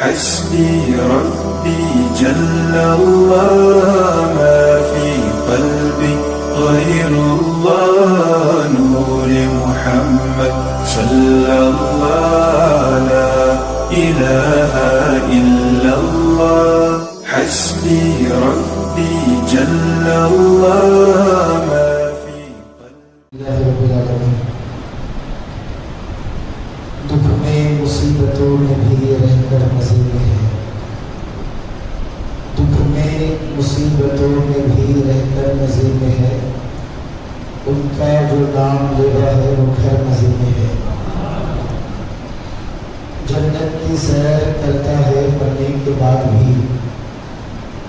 حسبي ربي جل الله ما في قلبي غير الله نور محمد صلى الله لا إله إلا الله حسبي ربي جل الله ما في قلبي دکھ میں مصیبتوں میں بھی رہ کر مزے میں ہے، دکھ میں مصیبتوں میں بھی رہ کر مزے میں ہے، ان کا جو نام لے رہا ہے وہ خیر مزے میں ہے۔ جنت کی سیر کرتا ہے مرنے کے بعد بھی،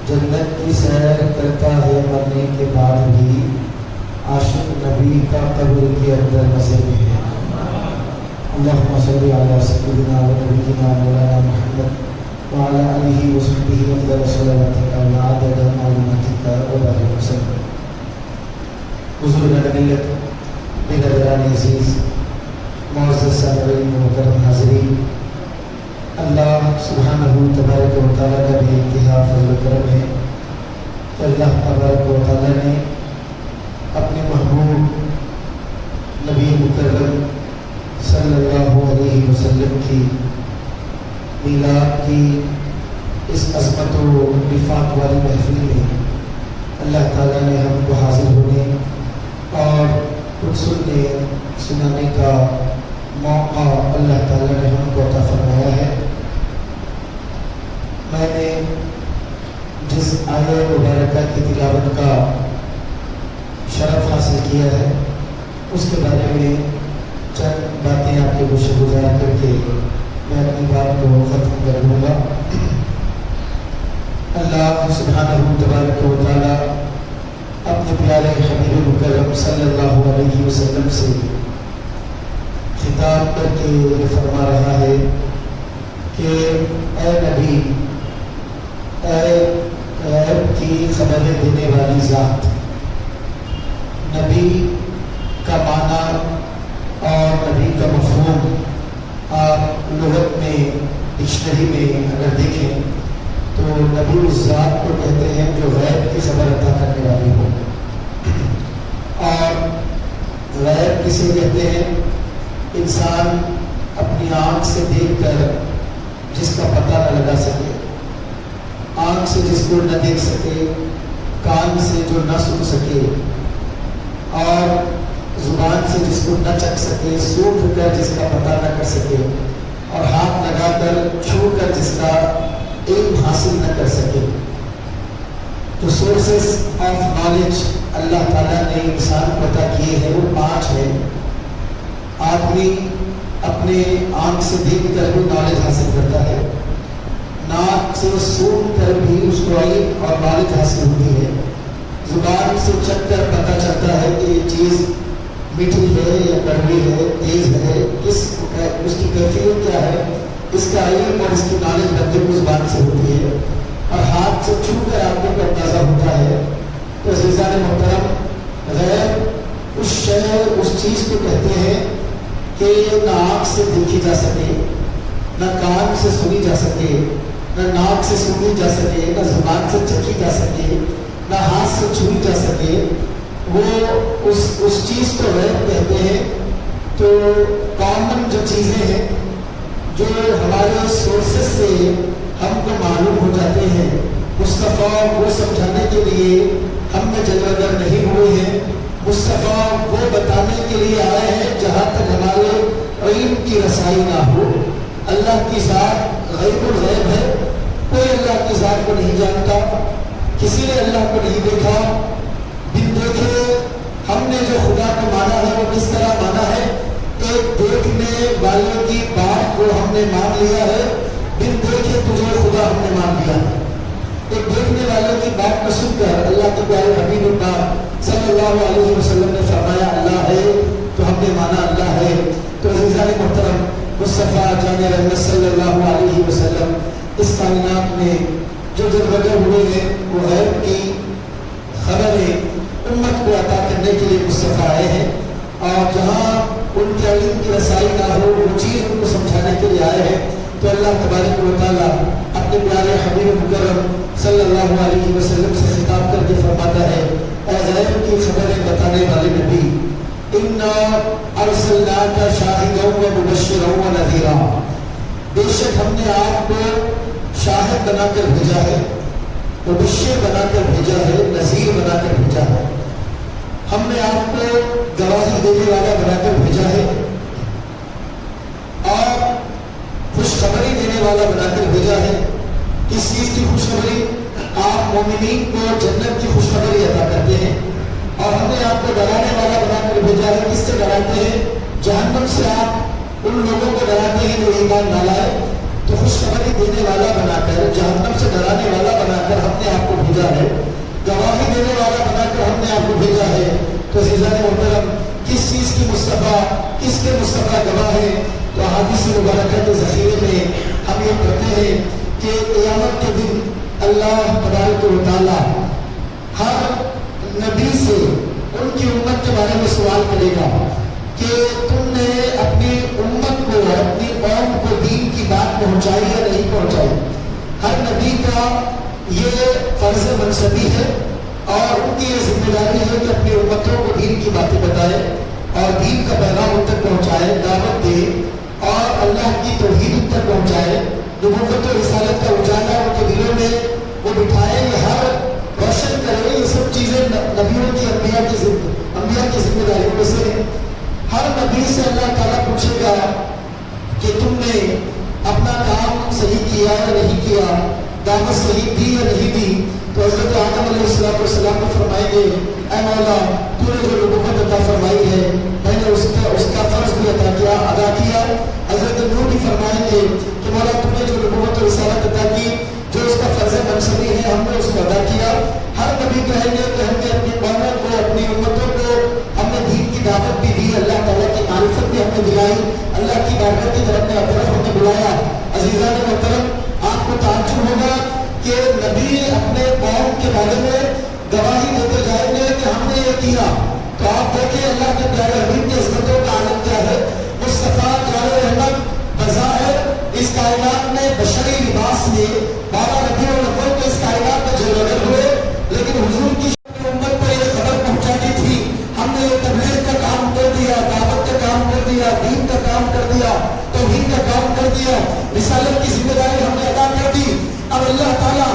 جنت کی سیر کرتا ہے مرنے کے بعد بھی، عاشق نبی کا قبر کے اندر مزے میں ہے۔ اللهم صل على سيدنا ونبينا مولانا محمد وعلى آله وصحبه أفضل صلواتك وعدد معلوماتك وبارك وسلم۔ حضور نبیت برادران عزیز، معزز سامعین و محترم حاضرین، اللہ سبحانہ تبارک و تعالیٰ کا بھی انتہا فضل و کرم ہے کہ اللہ تبارک و تعالیٰ نے اپنے محبوب نبی مکرم صلی اللہ علیہ وسلم کی میلاد کی اس عظمت و وفاق والی محفل میں اللہ تعالیٰ نے ہم کو حاضر ہونے اور کچھ سنانے کا موقع اللہ تعالیٰ نے ہم کو عطا فرمایا ہے۔ میں نے جس آیہ مبارکہ کی تلاوت کا شرف حاصل کیا ہے اس کے بارے میں چند باتیں آپ کے گوشے گزار کر کے میں اپنی بات کو ختم کر دوں گا۔ اللہ سبحانہ تبارک و تعالیٰ اپنے پیارے حبیب مکرم صلی اللہ علیہ وسلم سے خطاب کر کے یہ فرما رہا ہے کہ اے نبی، اے غیب کی خبریں دینے والی ذات۔ نبی کا معنی اور نبی کا مفہوم آپ لغت میں ڈکشنری میں اگر دیکھیں تو نبی اس ذات کو کہتے ہیں جو غیب کی خبر عطا کرنے والی ہو، اور غیب کسے کہتے ہیں؟ انسان اپنی آنکھ سے دیکھ کر جس کا پتہ نہ لگا سکے، آنکھ سے جس کو نہ دیکھ سکے، کان سے جو نہ سن سکے، اور زبان سے جس کو نہ چکھ سکے، سونگھ کر جس کا پتہ نہ کر سکے، اور ہاتھ لگا کر چھو کر جس کا علم حاصل نہ کر سکے۔ تو سورسز آف نالج اللہ تعالیٰ نے انسان کو عطا کیے ہیں وہ 5 ہیں۔ آدمی اپنے آنکھ سے دیکھ کر بھی نالج حاصل کرتا ہے، ناک سے سونگھ کر بھی اس کو علم اور نالج حاصل ہوتی ہے، زبان سے چکھ کر پتہ چلتا ہے کہ یہ چیز میٹھی ہے یا کڑوی ہے، تیز ہے، اس کی کیفیت کیا ہے، اس کا علم اور اس کی نالج بندے کو زبان سے ہوتی ہے، اور ہاتھ سے چھو کر آدمی کو اندازہ ہوتا ہے۔ تو عزیزان محترم، غیب اس شے، اس چیز کو کہتے ہیں کہ نہ آنکھ سے دیکھی جا سکے، نہ کان سے سنی جا سکے، نہ ناک سے سنی جا سکے، نہ زبان سے چکھی جا سکے، نہ ہاتھ سے چھوئی جا سکے، وہ اس چیز کو غیب کہتے ہیں۔ تو کامن جو چیزیں ہیں جو ہمارے سورسز سے ہم کو معلوم ہو جاتے ہیں، مصطفیٰ وہ سمجھانے کے لیے ہم میں جلوہ گر نہیں ہوئے ہیں، مصطفیٰ وہ بتانے کے لیے آئے ہیں جہاں تک ہمارے علم کی رسائی نہ ہو۔ اللہ کی ذات غیب الغیب ہے، کوئی اللہ کی ذات کو نہیں جانتا، کسی نے اللہ کو نہیں دیکھا۔ بن دیکھے ہم نے جو خدا کو مانا ہے وہ کس طرح مانا ہے؟ ایک دیکھنے والوں کی بات کو ہم نے مان لیا ہے، بن دیکھے تجھے خدا ہم نے مان لیا ہے۔ ایک دیکھنے والوں کی بات کو سن کر اللہ کے پیارے حبیب پاک صلی اللہ علیہ وسلم نے فرمایا اللہ ہے، تو ہم نے مانا اللہ ہے۔ تو عزیزان محترم، مصطفیٰ جان رحمت صلی اللہ علیہ وسلم اس کائنات میں جو جلوگر ہوئے ہیں وہ غیب کی خبریں امت کو عطا کرنے کے لیے مصطفیٰ آئے ہیں، اور جہاں ان کے علم کی رسائی نہ ہو وہ چیز ان کو سمجھانے کے لیے آئے ہیں۔ تو اللہ تبارک و تعالیٰ اپنے پیارے حبیب مکرم صلی اللہ علیہ وسلم سے خطاب کر کے فرماتا ہے، اے غیب کی خبریں بتانے والے نبی، انا ارسلناک شاہدا و مبشرا و نذیرا، بے شک ہم نے آپ کو شاہد بنا کر بھیجا ہے، مبشر بنا کر بھیجا ہے، نذیر بنا کر بھیجا ہے، ہم نے آپ کو گواہی دینے والا بنا کر بھیجا ہے اور خوشخبری دینے والا بنا کر بھیجا ہے۔ کس چیز کی خوشخبری؟ آپ مومنین کو جنت کی خوشخبری عطا کرتے ہیں، اور ہم نے آپ کو ڈرانے والا بنا کر بھیجا ہے۔ کس سے ڈراتے ہیں؟ جہنم سے آپ ان لوگوں کو ڈراتے ہیں جو ایمان نہ لائے، تو خوشخبری دینے والا بنا کر، جہنم سے ڈرانے والا بنا کر ہم نے آپ کو بھیجا ہے، گواہی دینے والا بنا کر ہم نے آپ کو بھیجا ہے۔ تو عزیزان محترم، کس چیز کی مصطفیٰ، کس کے مصطفیٰ گواہ ہے؟ تو حدیث مبارکہ کے ذخیرے میں ہم یہ پڑھتے ہیں کہ قیامت کے دن اللہ تبارک و تعالیٰ ہر نبی سے ان کی امت کے بارے میں سوال کرے گا کہ تم نے اپنی امت کو، اپنی قوم کو دین کی بات پہنچائی یا نہیں پہنچائی۔ ہر نبی کا یہ فرض منصبی ہے اور ان کی یہ ذمہ داری ہے کہ اپنی امتوں کو دین کی باتیں بتائے اور دین کا پیغام ان تک پہنچائے، دعوت دے اور اللہ کی توحید ان تک پہنچائے، نبوت و رسالت کا اجالا ان کے دلوں میں وہ بٹھائے، یہ ہر روشن کرے۔ یہ سب چیزیں نبیوں کی، انبیاء کی ذمہ داریوں میں سے۔ ہر نبی سے اللہ تعالیٰ پوچھے گا کہ تم نے اپنا کام صحیح کیا یا نہیں کیا، دعوت صحیح دی یا نہیں دی۔ تو حضرت آدم علیہ السلام کو فرمائیں گے، اے مولا تو نے جو نبوت عطا فرمائی ہے میں نے اس کا فرض بھی ادا کیا۔ حضرت نوح بھی فرمائیں گے کہ مولا تو نے جو نبوت و رسالت عطا کی، جو اس کا فرض منصبی ہے ہم نے اس کو ادا کیا۔ ہر نبی کہیں گے کہ ہم نے اپنی قوموں کو، اپنی امتوں کو ہم نے دین کی دعوت بھی دی، اللہ تعالیٰ کی معرفت بھی ہم نے دلائی، اللہ کی بارگاہ کی طرف ہم نے بلایا۔ عزیزان محترم، آپ کو تعجب ہوگا کہ نبی اپنے قوم کے بارے میں گواہی دیتے جائیں گے کہ ہم نے یہ کیا۔ تو آپ دیکھیں اللہ کے پیارے حبیب کی عظمتوں کا عالم کیا ہے۔ مصطفیٰ جان رحمت بظاہر اس کائنات میں بشری لباس میں 12 ربیع الاول کو اس کائنات میں جلوگر ہوئے، لیکن حضور کی امت پر یہ خبر پہنچانی تھی۔ ہم نے یہ تبلیغ کا کام کر دیا، دعوت کا کام کر دیا، دین کا کام کر دیا، توحید کا کام کر دیا، رسالت کی ذمہ داری ہم نے ادا کر دی۔ اب اللہ تعالیٰ،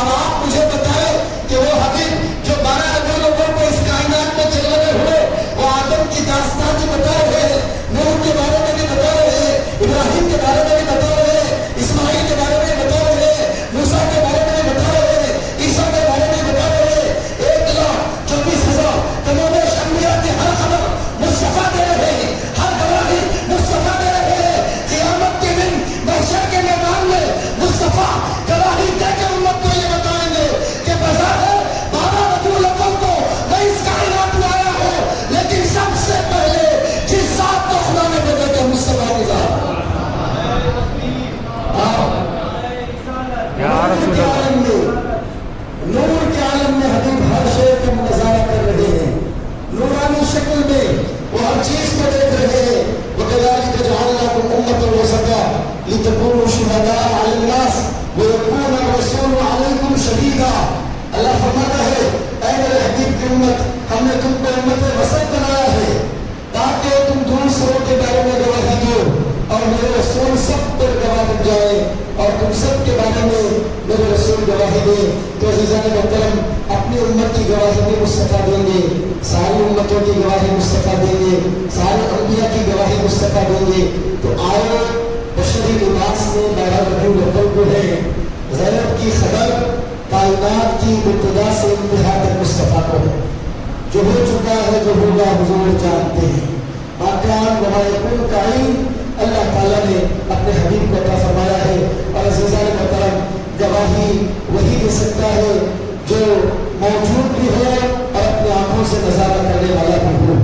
اب آپ مجھے بتائیں کہ وہ حبیب جو 12 ربیع الاول کو اس کائنات میں جلوگر ہوئے، وہ آدم کی داستان بھی بتا رہے ہیں، نوح کے بارے میں بھی بتا رہے ہیں، ابراہیم کے بارے میں بھی بتا رہے ہیں، اسماعیل کے بارے میں بتا رہے ہیں، موسیٰ کے بارے میں بتا رہے ہیں، عیسیٰ کے بارے میں بتا رہے ہیں۔ 1,24,000 کموبیش انبیاء کی ہر خبر مصطفیٰ دے رہے ہیں، ہر گواہی مصطفیٰ دے رہے ہیں۔ قیامت کے دن محشر کے میدان میں مصطفیٰ گواہی دے کے امت کو یہ بتائیں گے کہ بظاہر 12 ربیع الاول کو میں اس کائنات میں آیا ہوں، لیکن سب سے پہلے جس ذات کو خدا نے بدل کے مصطفیٰ کی ذات نور کے عالم میں حبیب ہر شے کا نظارہ کر رہے ہیں، نورانی شکل میں وہ ہر چیز کو دیکھ رہے ہیں۔ وَكَذَلِكَ جَعَلْنَاكُمْ أُمَّةً وَسَطًا لِتَكُونُوا شُهَدَاءَ عَلَى النَّاسِ وَيَكُونَ الرَّسُولُ عَلَيْكُمْ شَهِيدًا۔ اللہ فرماتا ہے، اے میرے حبیب کی امت، ہم نے تم کو امت وسط بنایا ہے تاکہ تم دوسروں کے بارے میں گواہی دو اور میرے رسول سب پر گواہ بن جائے اور تم سب کے بارے میں میرے رسول گواہی دے۔ تو عزیزان محترم، اپنی امت کی گواہی بھی مصطفیٰ دیں گے، ساری امتوں کی گواہی مصطفیٰ دیں گے، سارے انبیاء کی گواہی مصطفیٰ دیں گے۔ تو آئے بشری لباس میں 12 ربیع الاول کو ہے، غیب کی خبر کائنات کی ابتدا سے انتہا تک مصطفیٰ کو ہے۔ جو ہو چکا ہے، جو ہوگا حضور جانتے ہیں۔ ماکان وما یکون کا علم اللہ تعالیٰ نے اپنے حبیب کو عطا فرمایا ہے۔ اور عزیزان محترم، گواہی وہی دے سکتا ہے جو موجود بھی ہو اور اپنی آنکھوں سے نظارہ کرنے والا بھی ہو۔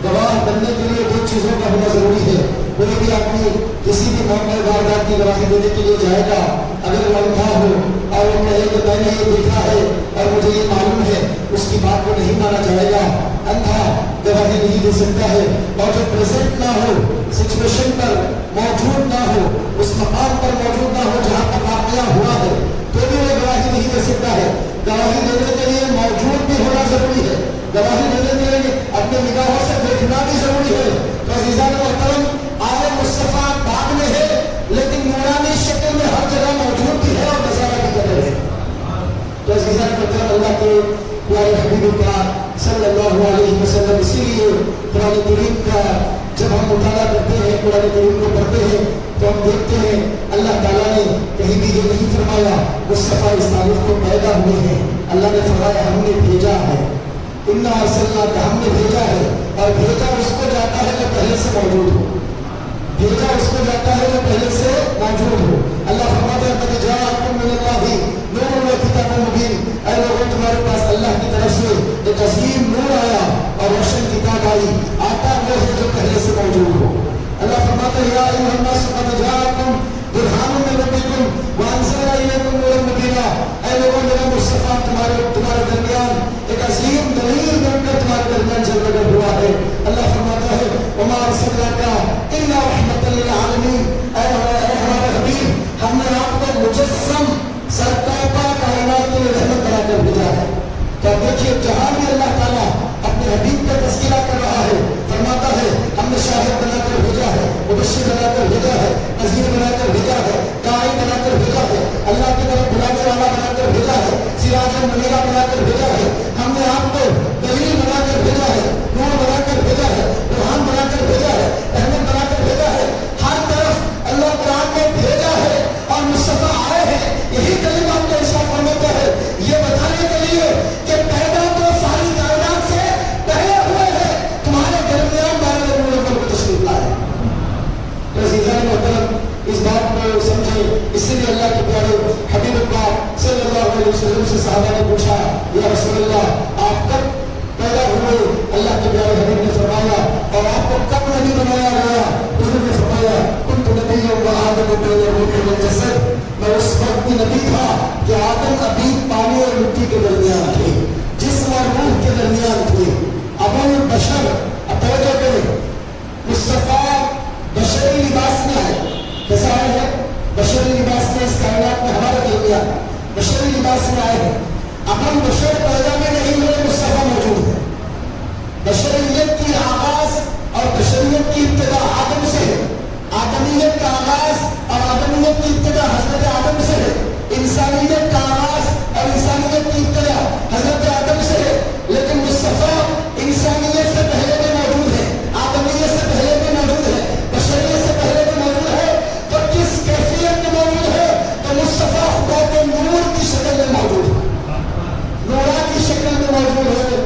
گواہ بننے کے لیے دو چیزوں کا ہونا ضروری ہے۔ کوئی بھی آدمی کسی بھی معاملے واردات کی گواہی دینے کے لیے جائے گا اگر وہ اندھا ہو اور وہ کہے کہ میں نے یہ دیکھا ہے اور مجھے یہ معلوم ہے، اس کی بات کو نہیں مانا جائے گا۔ اندھا گواہی نہیں دے سکتا ہے، اور جو پریزنٹ نہ ہو، سچویشن پر موجود نہ ہو، اس مقام پر موجود نہ ہو جہاں پر واقعہ ہوا ہے، تو بھی وہ گواہی نہیں دے سکتا ہے۔ گواہی دینے کے لیے موجود بھی ہونا ضروری ہے، گواہی دینے کے لیے اپنے نگاہوں سے دیکھنا بھی ضروری ہے۔ تو عزیزان محترم، آئے مصطفیٰ باغ میں ہے لیکن نورانی شکل میں ہر جگہ موجود بھی ہے اور نظارہ بھی کر رہے ہیں۔ تو عزیزان محترم، اللہ کے پیارے حبیب پاک صلی اللہ علیہ وسلم، اسی لیے قرآن کریم کا جب ہم مطالعہ کرتے ہیں، قرآن کریم کو پڑھتے ہیں تو ہم دیکھتے ہیں اللہ تعالیٰ نے کہیں بھی یہ نہیں فرمایا مصطفیٰ اس تاریخ کو پیدا ہوئے ہیں۔ اللہ نے فرمایا ہم نے بھیجا ہے، انا ارسلناک، ہم نے بھیجا ہے، اور بھیجا اس کو جاتا ہے جو پہلے سے موجود ہو، بھیجا اس کو جاتا ہے جو پہلے سے موجود ہو۔ اللہ فرماتا ہے قد جاءکم من اللہ نور و کتاب مبین، اے لوگوں تمہارے پاس اللہ کی طرف سے ایک عظیم نور آیا اور روشن کتاب آئی، آتا وہ ہے جو پہلے سے موجود ہو۔ اللہ فرماتا ہے یا ایھا الناس قد جاءکم برہان من ربکم وانزلنا الیکم نورا مبینا، اے لوگوں میرا مصطفیٰ تمہارے درمیان ایک عظیم دلیل بن کر تمہارے درمیان جلوہ ہوا ہے۔ اللہ فرماتا ہے وما ارسلناک الا رحمۃ للعالمین، اے ہمارے حبیب، ہم نے آپ کو مجسم سرتاپا کائنات کے لیے رحمت بنا کر بھیجا ہے۔ تو دیکھیے جہاں بھی اللہ تعالیٰ اپنے حبیب کا تذکرہ کر رہا ہے، فرماتا ہے ہم نے شاہد بنا کر بھیجا ہے، مبشر بنا کر بھیجا ہے، نذیر بنا کر بھیجا ہے، داعی بنا کر بھیجا ہے، اللہ کی طرف بلانے والا بنا کر بھیجا ہے، سراج منیرہ بنا کر بھیجا ہے۔ ہم نے آپ کو دلیل بنا کر بھیجا ہے، نور بنا کر بھیجا ہے، برہان بنا کر بھیجا ہے، رحمت بنا کر بھیجا ہے۔ ہر طرف اللہ قرآن میں بھیجا ہے اور مصطفیٰ آئے ہیں۔ یہی کلمہ آپ کو ارشاد فرماتا ہے یہ بتانے کے لیے کہ پیدا تو ساری کائنات سے پہلے ہوئے ہیں، تمہارے درمیان بارے نور کو تشریف لائے۔ تو عزیزان محترم، اس بات کو سمجھیں، اس لیے اللہ کے پیارے حبیب پاک صلی اللہ علیہ وسلم سے صحابہ نے پوچھا یا رسول اللہ آپ کب پیدا ہوئے؟ اللہ کے پیارے حبیب نے فرمایا اور آپ کو کب نبی بنایا گیا؟ حضور نے فرمایا کنت نبی و آدم بین الروح والجسد، میں اس وقت بھی نبی تھا کہ آدم ابھی پانی اور مٹی کے درمیان تھے، جسم اور روح کے درمیان تھے۔ ابو البشر، توجہ کریں، مصطفیٰ بشری لباس میں آئے، کیسا آئے ہیں؟ بشری لباس میں، اس کائنات میں ہمارے درمیان بشری لباس میں آئے ہیں۔ ابو بشر پیدا میں نہیں ہوئے، مصطفیٰ موجود ہے۔ بشریت کی آغاز اور بشریت کی ابتدا آدم سے ہے، آدمیت کا آغاز اور آدمیت کی ابتدا حضرت آدم سے ہے، انسانیت کا آغاز اور انسانیت کی ابتدا حضرت آدم سے ہے۔ لیکن مصطفیٰ انسانیت سے پہلے بھی موجود ہے، آدمیت سے پہلے بھی موجود ہے، بشریت سے پہلے بھی موجود ہے۔ تو کس کیفیت میں موجود ہے؟ تو مصطفیٰ خدا کے نور کی شکل میں موجود ہے، نورا کی شکل میں موجود ہے۔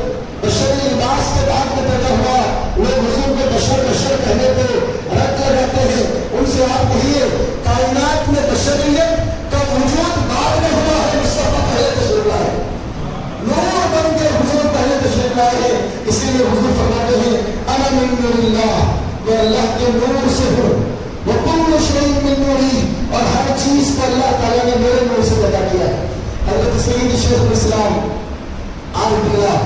بشری لباس کے بعد میں پیدا ہوا، وہ حضور کو بشر بشر کہنے پہ رد لگاتے ہیں۔ ان سے آپ کہیے کائنات میں بشریت کا وجود بعد میں ہوا ہے، مصطفیٰ پہلے تشریف لائے، نور بن کے حضور پہلے تشریف لائے ہیں۔ اسی لیے حضور فرماتے ہیں انا من نور اللہ، میں اللہ کے نور سے ہوں، وکل شیء من نوری، اور ہر چیز کو اللہ تعالیٰ نے میرے نور سے پیدا کیا ہے۔ حضرت سید شیخ الاسلام عارف باللہ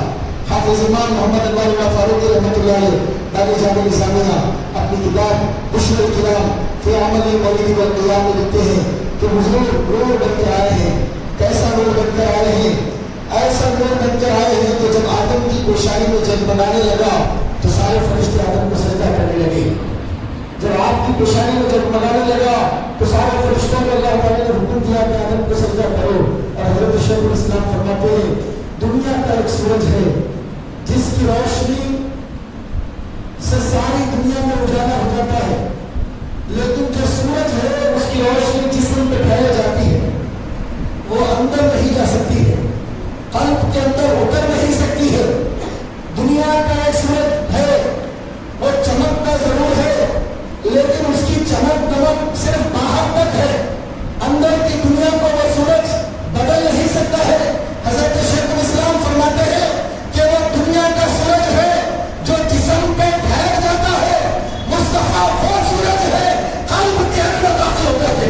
حافظ امام محمد اللہ فاروق رحمۃ اللہ علیہ دار جامع نظامیہ اپنی کتاب بشر الکلام فی عمل مولد والقیام میں لکھتے ہیں کہ حضور نور بن کر آئے ہیں۔ کیسا نور بن کر آئے ہیں؟ ایسا نور بن کر آئے ہیں کہ جب آدم کی پیشانی میں جگمگانے لگا تو سارے فرشتے آدم کو سجدہ کرنے لگے۔ جب آپ کی پیشانی میں جگمگانے لگا تو سارے فرشتوں کو اللہ تعالیٰ نے حکم دیا کہ آدم کو سجدہ کرو۔ اور حضرت شیخ الاسلام فرماتے ہیں دنیا کا ایک سورج ہے جس کی روشنی سے ساری دنیا میں اجالا ہو جاتا ہے، لیکن جو سورج ہے اس کی روشنی جسم پہ پھیل جاتی ہے، وہ اندر نہیں جا سکتی ہے، قلب کے اندر اتر نہیں سکتی ہے۔ دنیا کا ایک سورج ہے، وہ چمکتا ضرور ہے لیکن اس کی چمک دمک صرف باہر تک ہے، اندر کی دنیا کو وہ سورج بدل نہیں سکتا ہے۔ حضرت شیخ الاسلام فرماتے ہیں کہ وہ دنیا کا سورج ہے جو جسم پہ ٹھہر جاتا ہے، مصطفیٰ وہ سورج ہے قلب کے اندر داخل ہوتا ہے۔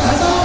1000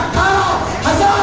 18,000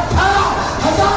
18,000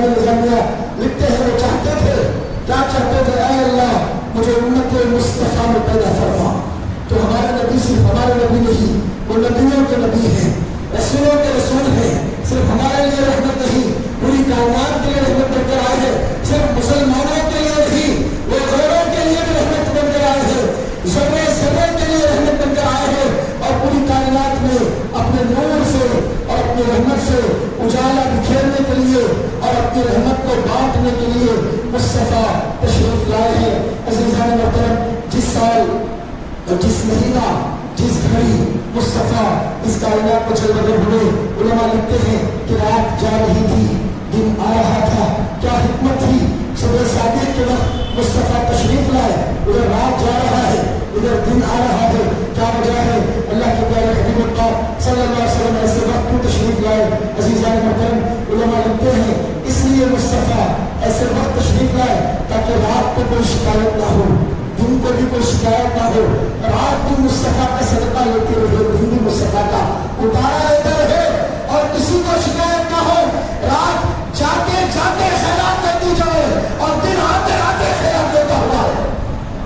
جامع نظامیہ لکھتے ہیں وہ چاہتے تھے، کیا چاہتے تھے؟ اے اللہ مجھے امت مصطفیٰ میں پیدا فرما۔ تو ہمارے نبی صرف ہمارے نبی نہیں، وہ نبیوں کے نبی ہیں، رسولوں کے رسول ہیں، صرف ہمارے لیے رحمت نہیں پوری کائنات کے لیے رحمت بن کر آئے ہیں، صرف مسلمانوں کے لیے نہیں وہ غیروں کے لیے بھی رحمت بن کر آئے ہیں، ذرے ذرے کے لیے رحمت بن کر آئے ہیں، اور پوری کائنات میں اپنے نور سے اور اپنی رحمت سے اجالا بکھیرنے کے لیے اور اپنی رحمت کو بانٹنے کے لیے مصطفیٰ تشریف لائے ہیں۔ عزیزان محترم، جس سال اور جس مہینہ جس گھڑی مصطفیٰ اس کائنات کو چل بدل ہوئے، علماء لکھتے ہیں کہ رات جا رہی تھی دن آ رہا تھا، کیا حکمت تھی؟ صبح صادق کے وقت مصطفیٰ تشریف لائے، ادھر رات جا رہا ہے ادھر دن آ رہا ہے، کیا وجہ ہے؟ اللہ کے پیارے حبیب اللہ صلی اللہ علیہ وسلم ایسے وقت کو تشریف لائے۔ عزیزان محترم، علماء لکھتے ہیں اس لیے مصطفیٰ ایسے وقت تشریف لائے تاکہ رات کو کوئی شکایت نہ ہو، دن کو بھی کوئی شکایت نہ ہو، رات بھی مصطفیٰ کا صدقہ لیتے رہے، دن بھی مصطفیٰ کا اتارا لیتے رہے اور کسی کو شکایت نہ ہو۔ رات جاتے جاتے خیرات دیتی جائے اور دن آتے آتے خیرات دیتا ہوا ہے،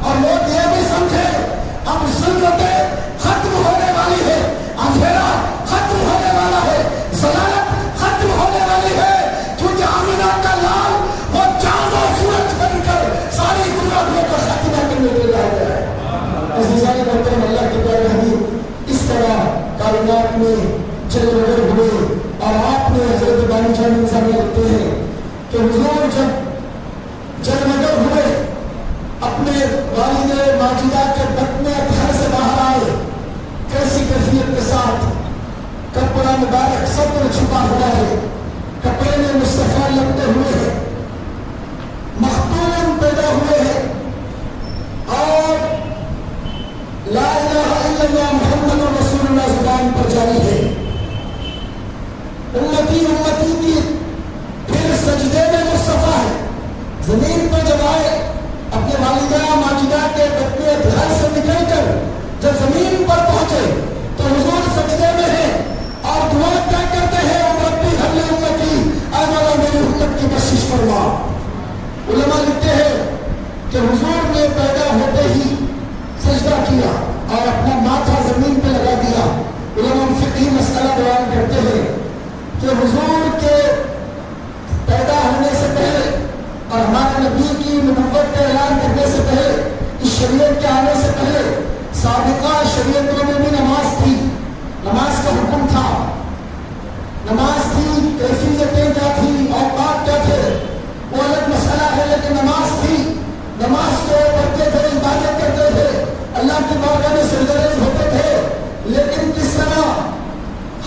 اور لوگ یہ بھی سمجھے اب ظلمتیں ختم ہونے والی ہے، اندھیرا ختم ہونے والا ہے، ضلالت ختم ہونے والی ہے، کیونکہ آمینہ کا لال وہ چاند اور سورج بن کر ساری گمراہیوں کو خاتمہ کرنے کے لیے آیا ہے۔ عزیزان محترم، اللہ کے پیارے حبیب اس طرح کائنات میں چل بدل ہوئے، اور آپ نے حضرت بانی جامع نظامیہ لکھتے ہیں کہ حضور جب جلمگر ہوئے اپنے والد ماجدہ کے بطن گھر سے باہر آئے، کیسی کیفیت کے ساتھ، کپڑا مبارک سب میں چھپا ہوا ہے، کپڑے میں مصطفیٰ لگتے ہوئے ہیں، مختون پیدا ہوئے ہیں، اور لا الہ الا اللہ محمد رسول اللہ زبان پر جاری ہے، امتی امتی کی پھر سجدے میں مصطفیٰ ہے۔ زمین پر جب آئے اپنے والدہ ماجدہ کے بطن گھر سے نکل کر جب زمین پر پہنچے تو حضور سجدے میں ہیں اور دعا کیا کرتے ہیں؟ ربی حل امتی، اے مولا میری امت کی بخشش فرما۔ علماء لکھتے ہیں کہ حضور نے پیدا ہوتے ہی سجدہ کیا اور اپنا ماتھا زمین پہ لگا دیا۔ علماء فقہی مسئلہ بیان کرتے ہیں کہ حضور کے پیدا ہونے سے پہلے اور ہمارے نبی کی نبوت کا اعلان کرنے سے پہلے، اس شریعت کے آنے سے پہلے سابقہ شریعتوں میں بھی نماز تھی، نماز کا حکم تھا، نماز تھی، کیفیتیں کیا تھی، اوقات کیا تھے وہ الگ مسئلہ ہے، لیکن نماز تھی، نماز کو پڑھتے تھے، عبادت کرتے تھے، اللہ کی بارگاہ میں سجدہ ریز ہوتے تھے، لیکن کس طرح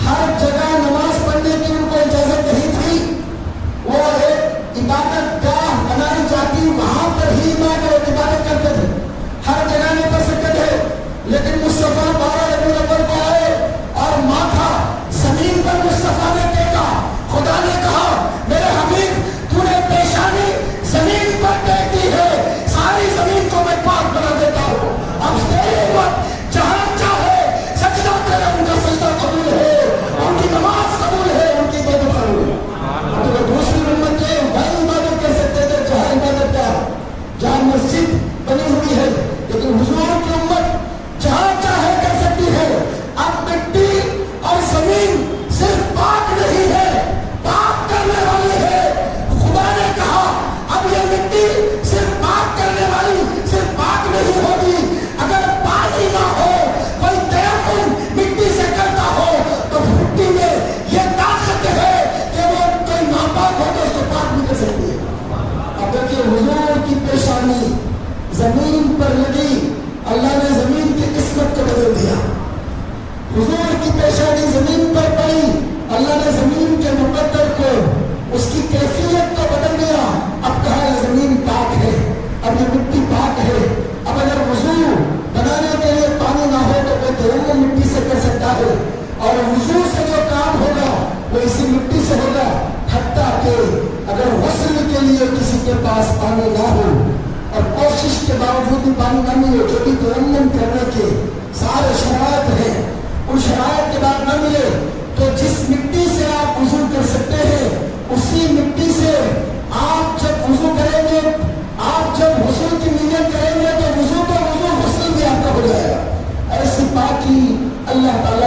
ہر جگہ نماز پڑھنے کی ان کو اجازت نہیں تھی، وہ ایک عبادت گاہ بنائی جاتی وہاں پر ہی عبادت کرتے تھے، ہر جگہ نہیں پڑھ سکتے تھے، لیکن مصطفیٰ 12 ربیع الاول کو آئے اور ماتھا زمین پر مصطفیٰ نے ٹیکا، خدا نے کہا میرے حبیب تو نے پیشانی زمین پر ٹیک دی ہے، ساری زمین کو میں پاک بنا دیتا ہوں، اب تیری امت جہاں چاہے سجدہ کرے، ان کا سجدہ قبول ہے، ان کی نماز قبول ہے، ان کی عبادت قبول ہے۔ تو دوسری امت کے وہی عبادت کر سکتے تھے جہاں عبادت کا، جہاں مسجد بنی ہوئی ہے، لیکن حضور کی امت جہاں چاہے کر سکتی ہے۔ اب مٹی اور زمین صرف پاک نہیں ہے، پاک کرنے والی ہے۔ خدا نے کہا اب یہ مٹی صرف پاک کرنے والی صرف پاک نہیں ہوگی، اگر پانی نہ ہو، کوئی تیمم مٹی سے کرتا ہو تو مٹی میں یہ طاقت ہے کہ وہ کوئی ناپاک ہو تو اس کو پاک بھی کر سکتی ہے۔ اب دیکھیے حضور کی پیشانی زمین پر لگی، اللہ نے زمین کی قسمت کو بدل دیا، حضور کی پیشانی زمین پر پڑی، اللہ نے زمین کے مقدر کو، اس کی کیفیت کو بدل دیا۔ اب کہا یہ زمین پاک ہے، اب یہ مٹی پاک ہے، اب اگر وضو بنانے کے لیے پانی نہ ہو تو کوئی تیمم مٹی سے کر سکتا ہے، اور وضو سے جو کام ہوگا وہ اسی مٹی سے ہوگا، حتیٰ کہ اگر غسل کے لیے کسی کے پاس پانی نہ ہو اور کوشش کے باوجود بھی پانی نہ ملے، جو بھی تیمم کرنے کے سارے شرائط ہیں ان شرائط کے بعد نہ ملے، تو جس مٹی سے آپ وضو کر سکتے ہیں اسی مٹی سے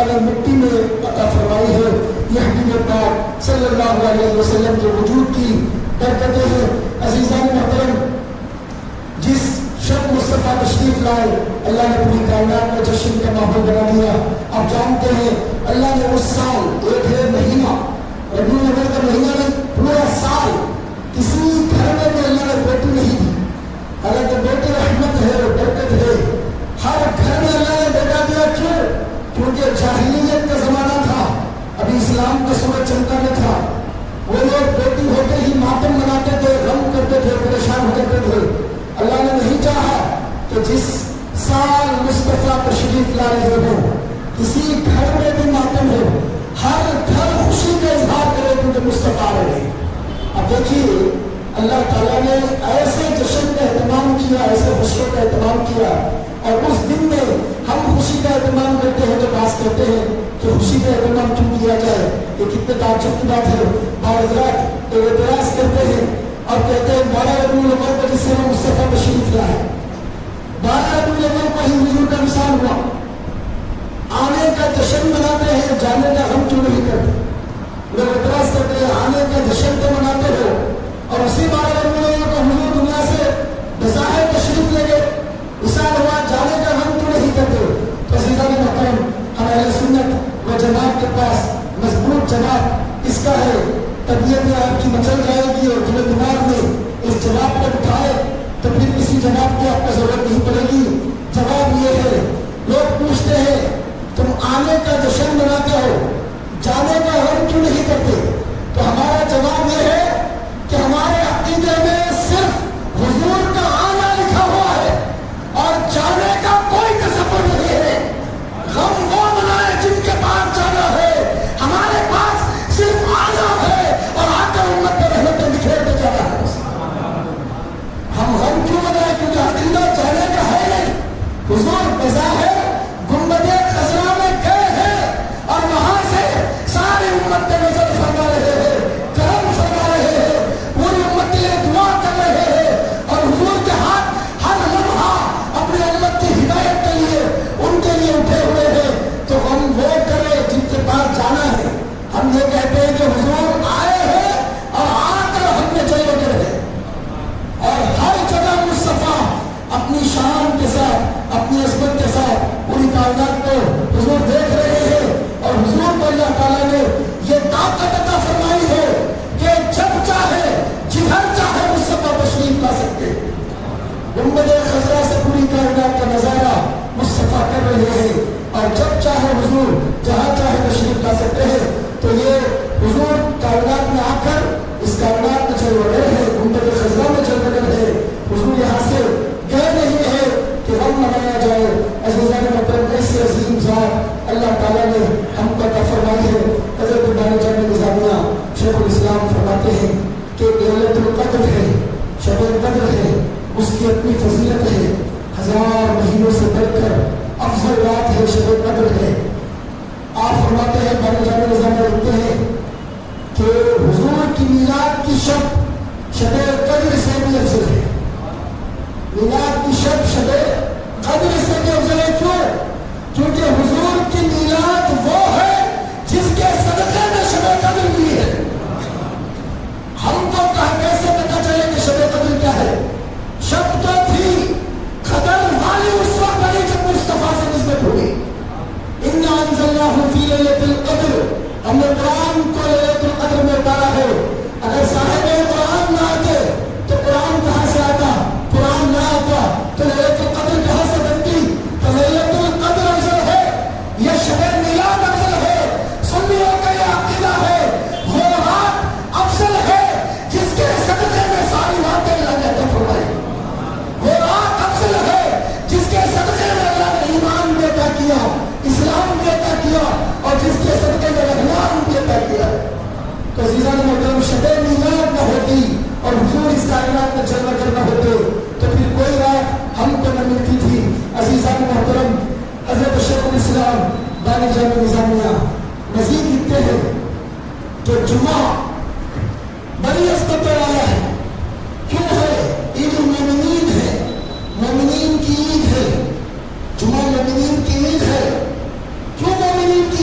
تعالیٰ نے مٹی میں عطا فرمائی ہے، یہ حبیب پاک صلی اللہ علیہ وسلم کے وجود کی برکتیں ہیں۔ عزیزان محترم، جس شب مصطفیٰ تشریف لائے اللہ نے پوری کائنات میں جشن کا ماحول بنا دیا۔ آپ جانتے ہیں اللہ نے اس سال ایک ہے مہینہ، ربیع الاول کا مہینہ نہیں، پورا سال کسی گھر میں اللہ نے بیٹی نہیں دی، حالانکہ بیٹی رحمت ہے، برکت ہے، ہر گھر میں اللہ نے بیٹا دیا۔ کیوں؟ کیونکہ جاہلیت کا زمانہ تھا، ابھی اسلام کا سورج چمکا نہ تھا، وہ لوگ بیٹی ہوتے ہی ماتم مناتے تھے، غم کرتے تھے، پریشان ہو جاتے تھے۔ اللہ نے نہیں چاہا کہ جس سال مصطفیٰ تشریف لا رہے ہو کسی گھر میں بھی ماتم ہو، ہر گھر خوشی کا اظہار کرے کیونکہ مصطفیٰ آ رہے ہیں۔ اب دیکھیے اللہ تعالیٰ نے ایسے جشن کا اہتمام کیا، ایسے خوشیوں کا اہتمام کیا، اور اس دن میں ہم خوشی کا اہتمام کرتے ہیں تو بات کرتے ہیں کہ خوشی کا اہتمام کیوں کیا جائے، یہ کتنے تعجب کی بات ہے۔ بعض حضرات اعتراض کرتے ہیں اور کہتے ہیں 12 ربیع الاول کو جس سے ہم مصطفیٰ تشریف لائے، 12 ربیع الاول کو ہی حضور کا وصال ہوا، آنے کا جشن مناتے ہیں، جانے کا غم کیوں نہیں کرتے؟ لوگ اعتراض کرتے ہیں آنے کا جشن تو مناتے ہو اور اسی 12 ربیع الاول کو حضور دنیا سے بظاہر تشریف لے گئے، وصال ہوا، جانے کا غم کیوں نہیں کرتے؟ تو عزیزان محترم، ہم اہل سنت و جماعت کے پاس مضبوط جواب اس کا ہے۔ طبیعت آپ کی مچل جائے گی اور دل دماغ میں اس جواب پر اٹھائے تو پھر کسی جواب کی آپ کو ضرورت نہیں پڑے گی۔ جواب یہ ہے، لوگ پوچھتے ہیں تم آنے کا جشن مناتے ہو، جانے کا غم کیوں نہیں کرتے؟ تو ہمارا جواب یہ ہے کہ ہمارے عقیدے میں صرف حضور کا آنا لکھا ہوا ہے اور جانے کا کوئی تصور نہیں ہے۔ غم وہ منائے جن کے پاس جانا ہے، ہمارے پاس صرف آنا ہے اور آ کر امت پر رحمتیں بکھیرتے جانا ہے۔ ہم غم کیوں منائے؟ کیونکہ عقیدہ جانے کا ہے نہیں۔ حضور بظاہر گنبد خضرا میں گئے ہیں اور وہاں سے ساری امت پہ نظر فرما رہے ہیں، کرم فرما رہے ہیں، پوری امت کے لیے دعا کر رہے ہیں، اور حضور کے ہاتھ ہر لمحہ اپنے امت کی ہدایت کے لیے ان کے لیے اٹھے ہوئے ہیں۔ تو ہم وہ کرے جن کے پاس جانا ہے۔ ہم یہ کہتے ہیں کہ حضور آئے ہیں اور آ کر ہم نے چلے گئے ہیں، اور ہر جگہ مصطفیٰ اپنی شان کے ساتھ، اپنی عظمت کے ساتھ پوری کائنات کو حضور دیکھ رہے ہیں، اور حضور کو اللہ تعالیٰ نے یہ طاقت عطا فرمائی ہے کہ جب چاہے جدھر چاہے مصطفیٰ تشریف لا سکتے۔ گنبد خضرا سے پوری کائنات کا نظارہ مصطفیٰ کر رہے ہیں، اور جب چاہے حضور جہاں چاہے تشریف لا سکتے ہیں۔ تو یہ حضور کائنات میں آ کر اس کائنات میں چل رہے ہیں، گنبد خضرا میں چل رہے ہیں۔ حضور یہاں سے گئے نہیں ہے کہ غم منایا جائے۔ عزیزان محترم، ایسے عظیم ذات اللہ تعالیٰ نے ہم کو عطا فرمائی ہے۔ حضرت بانی جان نظامیہ شیخ الاسلام فرماتے ہیں کہ لیلۃ القدر ہے، شب قدر ہے، اس کی اپنی فضیلت ہے، 1000 مہینوں سے بڑھ کر افضل رات ہے، شب قدر ہے۔ آپ فرماتے ہیں، بانی جان نظامیہ لکھتے ہیں کہ حضور کی میلاد کی شب شب قدر سے بھی افضل ہے۔ میلاد کی شب شب قدر سے بھی افضل ہے۔ کیوں؟ کیونکہ حضور کی میلاد وہ ہے جس کے صدقے میں شب قدر ملی ہے۔ ہم کو کیسے پتا چلے کہ شب قدر کیا ہے؟ شب تو تھی، قدر والی اس وقت بنی جب مصطفیٰ سے نسبت ہوئی۔ اِنَّا أَنزَلْنَاهُ فِي لَيْلَةِ الْقَدْرِ، ہم نے قرآن کو لیلۃ القدر میں اتارا ہے۔ اگر صاحب قرآن نہ آتے تو قرآن کہاں سے آتا؟ قرآن نہ آتا تو لیلۃ القدر کہاں سے بنتی؟ تو لیلۃ القدر افضل ہے، یہ شب میلاد افضل ہے۔ سنیوں کا یہ عقیدہ ہے، وہ رات افضل ہے جس کے صدقے میں ساری باتیں اللہ نے عطا فرمائی۔ وہ رات افضل ہے جس کے صدقے میں اللہ نے ایمان بھی عطا کیا، اسلام بھی عطا کیا، اور جس کے صدقے میں رحمان بھی عطا کیا۔ تو عزیزان محترم، شب میلاد نہ ہوتی اور حضور اس کائنات میں جلوہ گر نہ ہوتے تو پھر کوئی رات ہم کو نہ ملتی تھی۔ عزیزان محترم، حضرت شیخ الاسلام بانی جان نظامیہ مزید لکھتے ہیں کہ جمعہ بڑی عظمت والا ہے۔ کیوں ہے؟ عید المومنین ہے، مومنین کی عید ہے۔ جمعہ مومنین کی عید ہے۔ کیوں مومنین کی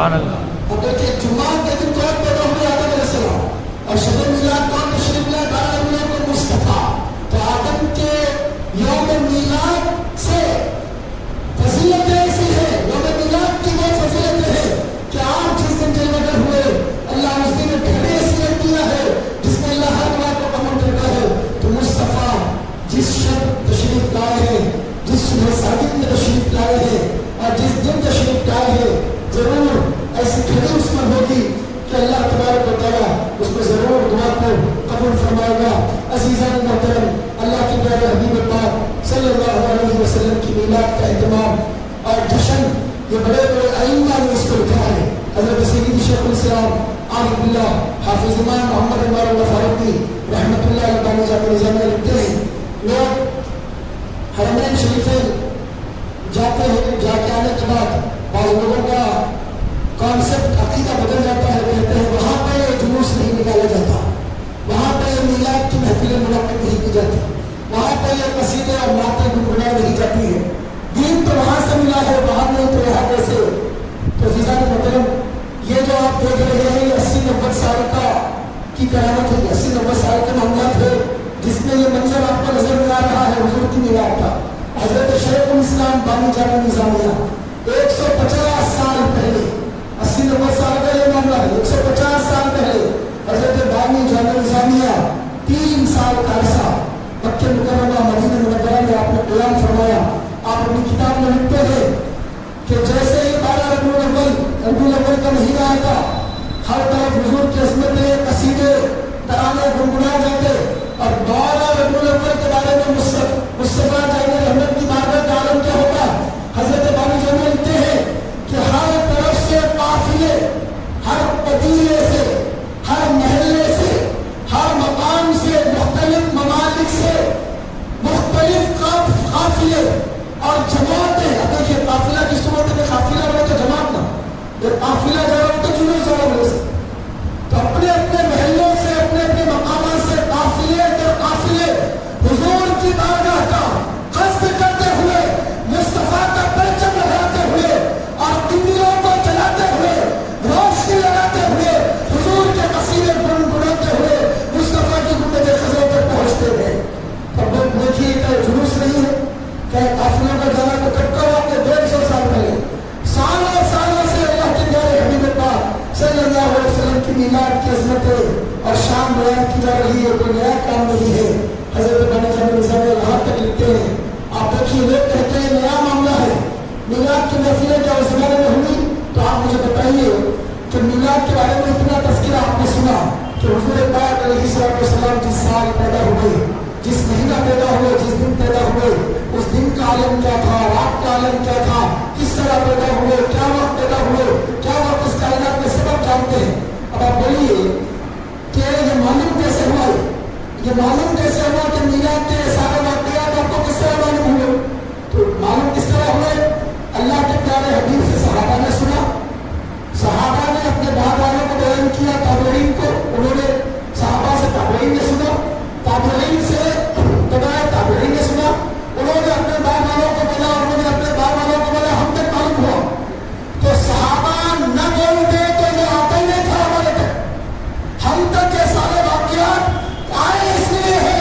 سبحان اللہ. اب دیکھیں جمعہ کے دن کون پیدا ہوئے؟ آدم علیہ السلام. اور شب میلاد کون تشریف لائے؟ 12 ربیع الاول مصطفیٰ. تو آدم کے یوم میلاد سے فضیلت ایسی ہے، یوم میلاد کی وہ فضیلت ہے کہ آپ جس دن جلوگر ہوئے اللہ اس دن گھڑے سے کیا ہے جس میں اللہ ہر دعا کو قبول کرتا ہے. تو مصطفیٰ جس شب تشریف لائے ہیں، جس صبح صادق میں تشریف لائے ہیں اور جس دن تشریف لائے ہیں، ضرور ایسی گھڑی اس میں ہوگی کہ اللہ تبارک و تعالیٰ اس میں ضرور دعا کو قبول فرمائے گا. عزیزان محترم، اللہ کے پیارے حبیب پاک صلی اللہ علیہ وسلم کی میلاد کا اہتمام اور جشن یہ بڑے بڑے ائمہ نے اس کو لکھا ہے. حضرت سیدی شیخ الاسلام عارف اللہ حافظ امام محمد عمر اللہ فاروقی رحمۃ اللہ علیہ بانی جامع نظامیہ لکھتے ہیں، لوگ حرمین شریفین جاتے ہیں، جا کے آنے کے بعد بعض لوگوں کا کانسیپٹ عقیدہ بدل جاتا ہے. کہتے ہیں وہاں پہ جلوس نہیں نکالا جاتا، وہاں پہ میلاد کی محفلیں منعقد نہیں کی جاتی، وہاں پہ یہ قصیدے اور نعتیں گنگنائی نہیں جاتی ہے. دین تو وہاں سے ملا ہے، وہاں نہیں تو یہاں کیسے؟ تو عزیزان محترم، یہ جو آپ دیکھ رہے ہیں یہ 80-90 سال کا کی کرامت ہے، 80-90 سال کے معاملات ہے جس میں یہ منظر آپ کو نظر میں آ رہا ہے. حضور کی میلاد کا حضرت شیخ الاسلام بانی جامع نظامیہ 150 سال پہلے، 80-90 سال کا یہ معاملہ ہے، 150 سال پہلے حضرت بانی جامع نظامیہ 3 سال کا عرصہ مکہ مکرمہ مدینہ منورہ میں آپ نے قیام فرمایا. آپ اپنی کتاب میں لکھتے ہیں کہ جیسے ہی 12 ربیع الاول کا مہینہ آیا تھا، ہر طرف حضور کی عظمتیں، قصیدے، ترانے گنگنائے جاتے اور 12 ربیع الاول کے بارے میں مصطفیٰ جائے رحمت کی بارگاہ کا عالم کیا ہوتا. حضرت بانی جامع لکھتے ہیں کہ ہر طرف سے قافلے، ہر قبیلے سے، ہر محلے سے، ہر مقام سے، مختلف ممالک سے مختلف قافلے اور جماعتیں. اب دیکھیے قافلہ کس کو بولتے ہیں؟ قافلہ بولے تو جماعت نہ، یہ قافلہ جا رہا ہو تو جلوس جا رہا ہو. تو اپنے اپنے محلوں سے، اپنے اپنے مقامات سے قافلے کے قافلے حضور کی بارگاہ کا قصد کرتے ہوئے، مصطفیٰ کا پرچم لہراتے ہوئے اور دنیا کو جلاتے ہوئے، روشنی لگاتے ہوئے، حضور کے قصیدے گنگناتے ہوئے مصطفیٰ کی گنبد خضرا تک پہنچتے ہیں. اب دیکھیے کہ جلوس نہیں ہے کہ قافلوں کا جانا تو کب کا آپ نے 150 سال پہلے، سالوں سالوں سے اللہ کے پیارے حبیب پاک صلی اللہ علیہ وسلم کی میلاد کی عظمتیں اور شان بیان کی جا رہی ہے. کوئی نیا کام نہیں ہے. حضرت بانی جامع نظامیہ یہاں تک لکھتے ہیں، آپ دیکھیے لوگ کہتے ہیں نیا معاملہ ہے، میلاد کی محفلیں کیا اس زمانے میں ہوئی؟ تو آپ مجھے بتائیے کہ میلاد کے بارے میں اتنا تذکرہ آپ نے سنا کہ حضور پاک علیہ السلام جس سال پیدا ہوئے، جس مہینہ پیدا ہوئے، جس دن پیدا ہوئے، اس دن کا عالم کیا تھا، رات کا عالم کیا تھا، کس طرح پیدا ہوئے، کیا وقت پیدا ہوئے، کیا وقت اس کائنات میں سبب جانتے ہیں. اب آپ بولیے کہ یہ معلوم کیسے ہوا؟ یہ معلوم کیسے ہوا کہ میلاد کے سارے واقعات آپ کو کس طرح معلوم ہوئے؟ تو معلوم کس طرح ہوئے؟ اللہ کے پیارے حبیب سے صحابہ نے سنا، صحابہ نے اپنے بعد والوں کو بیان کیا، تابعین کو، انہوں نے صحابہ سے تابعین نے سنا، تابعین سے تبع تابعین نے سنا، انہوں نے اپنے بعد والوں کو بولا، انہوں نے اپنے بعد والوں کو بولا، ہم تک معلوم ہوا. تو صحابہ نہ بولتے تو یہ آتا ہی نہیں تھا ہمارے تک. ہم تک یہ سارے واقعات آئے اس لیے ہے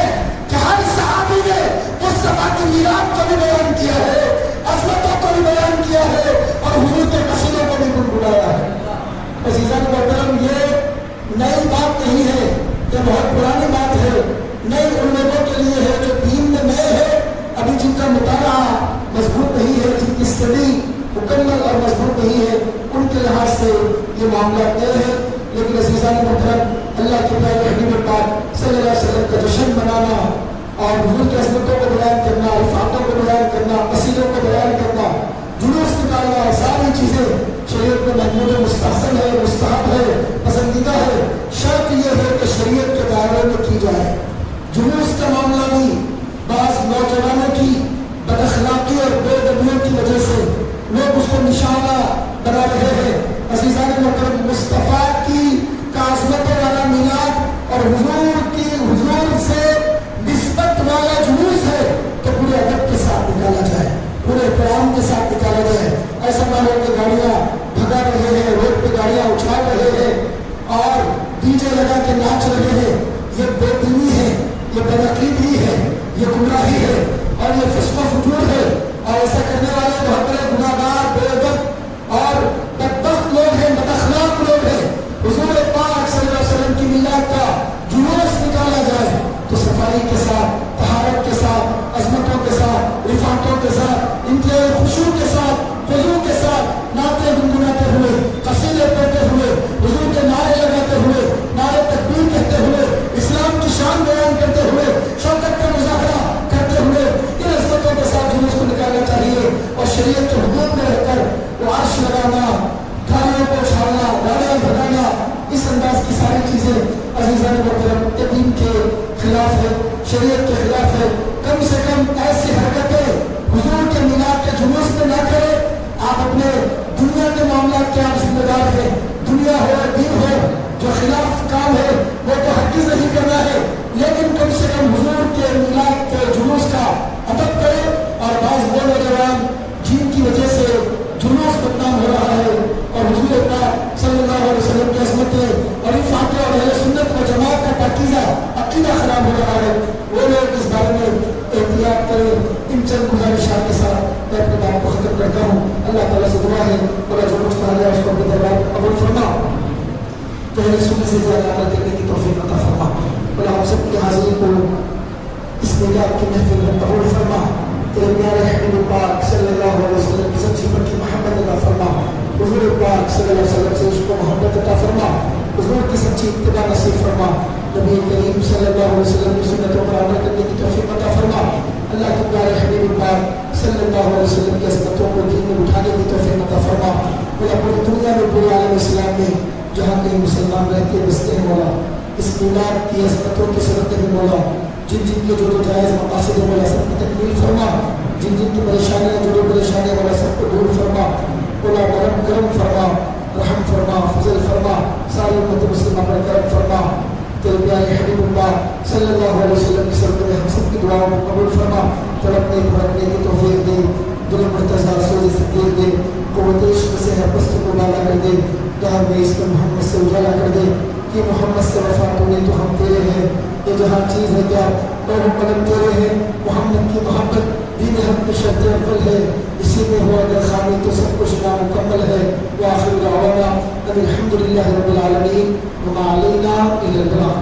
کہ ہر صحابی نے مصطفیٰ کی میلاد کو بھی بیان کیا ہے، عظمتوں کو بھی بیان کیا ہے اور حضور کے قصیدوں کو بھی گنگنایا ہے. عزیزان محترم، یہ نئی بات نہیں ہے، یہ بہت پرانی بات ہے. نئی ان لوگوں کے لیے ہے جو دین میں نئے ہیں، ابھی جن کا مطالعہ مضبوط نہیں ہے، جن کی اسٹڈی مکمل اور مضبوط نہیں ہے، ان کے لحاظ سے یہ معاملہ نئے ہیں. لیکن عزیزان محترم، اللہ کے پیارے حبیب پاک صلی اللہ علیہ وسلم کا جشن منانا اور حضور کی عظمتوں کو بیان کرنا، رفعتوں کو بیان کرنا، قصیدوں کو بیان کرنا، جلوس نکالنا، ساری چیزیں شریعت میں محمود مستحسن ہے، مستحب ہے، پسندیدہ ہے. شرط یہ ہے کہ شریعت کے دائرے میں کی جائے. جلوس کا معاملہ نہیں. بعض نوجوانوں کی بد اخلاقی اور بے ادبیوں کی وجہ سے لوگ اس کو نشانہ بنا رہے ہیں. عزیزان محترم، مصطفیٰ کی عظمتوں والا میلاد اور حضور سے نسبت والا جلوس ہے تو پورے ادب کے ساتھ نکالا جائے، پورے احترام کے ساتھ نکالا جائے. ایسا نہ ہو کہ گاڑیاں بھگا رہے ہیں، روڈ شان بیان کرتے ہوئے، شوکت کا مظاہرہ کرتے ہوئے ان عظمتوں کے ساتھ جلوس کو نکالنا چاہیے، اور شریعت کے حدود میں رہ کر وہ عرش لگانا، گاڑیوں کو اچھالنا، گاڑیاں بھگانا، اس انداز کی ساری چیزیں عزیزان محترم دین کے خلاف ہے، شریعت کے خلاف ہے۔ کم سے کم ایسی حرکتیں حضور کے میلاد کے جلوس میں نہ کرے۔ آپ اپنے دنیا کے معاملات کے آپ ذمہ دار ہیں، دنیا ہو دین ہو، جو خلاف کام ہے وہ تو ہرگز نہیں کرنا ہے، لیکن کم سے کم حضور کے میلاد کے جلوس کا ادب کرے۔ اور بعض وہ نوجوان جن کی وجہ سے جلوس بدنام ہو رہا ہے اور حضور پاک صلی اللہ علیہ وسلم کی عظمتیں اور افاقے اور اہل سنت و جماعت کا پاکیزہ عقیدہ خراب ہو رہا ہے، وہ لوگ اس بارے میں احتیاط کریں۔ ان چند گزارشات کے ساتھ میں اپنے بات کو ختم کرتا ہوں۔ اللہ تعالیٰ سے دعا ہے اور جو کچھ کہا گیا اس کو اپنے دربار قبول فرما، تو اہل سنت سے زیادہ عمل کرنے کی توفیق عطا فرما۔ اللہ ہم سب کی حاضری کو اس میلاد کی محفل میں قبول فرما۔ تیرے پیارے حبیب پاک صلی اللہ علیہ وسلم کی سچی پکی محبت عطا فرما۔ حضور پاک صلی اللہ علیہ وسلم سے اس کو محبت عطا فرما، حضور کی سچی اتباع نصیب فرما۔ نبی کریم صلی اللہ علیہ وسلم کی سنتوں پر عمل کرنے کی توفیق عطا فرما۔ اللہ کے پیارے حبیب پاک صلی اللہ علیہ وسلم کی عظمتوں کو دین میں اٹھانے کی توفیق عطا فرما۔ مولا پوری دنیا میں، پورے عالم اسلام میں جہاں کہیں مسلمان رہتے بستے ہیں مولا، اس میلاد کی عظمتوں کی صدقے میں مولا جن جن کے جو جائز مقاصد ہیں مولا سب کی تکمیل فرما، جن جن کی پریشانیاں جو پریشانیاں مولا سب کو دور فرما۔ مولا کرم فرما، رحم فرما، فضل فرما، ساری امت مسلمہ پر کرم فرما۔ تیرے پیارے حبیب اللہ صلی اللہ علیہ وسلم کی صدقے میں ہم سب کی دعاؤں کو قبول فرما۔ تڑپنے بھڑکنے کی توفیق دے، دل مرتضیٰ سوز صدیق دے، قوت عشق سے ہر پست کو بالا کر دے، جہاں میں اس کو محمد سے اجالا کر دے کہ محمد سے وفا تو نہیں تو ہم تیرے ہیں، یہ جہاں چیز ہے کیا اور قلم تیرے ہیں۔ محمد کی محبت دین حق کی شرط اول ہے، اسی میں ہوا اگر خامی تو سب کچھ نامکمل ہے۔ وآخر دعوانا ان الحمد للہ رب العالمین وما علینا الا البلاغ۔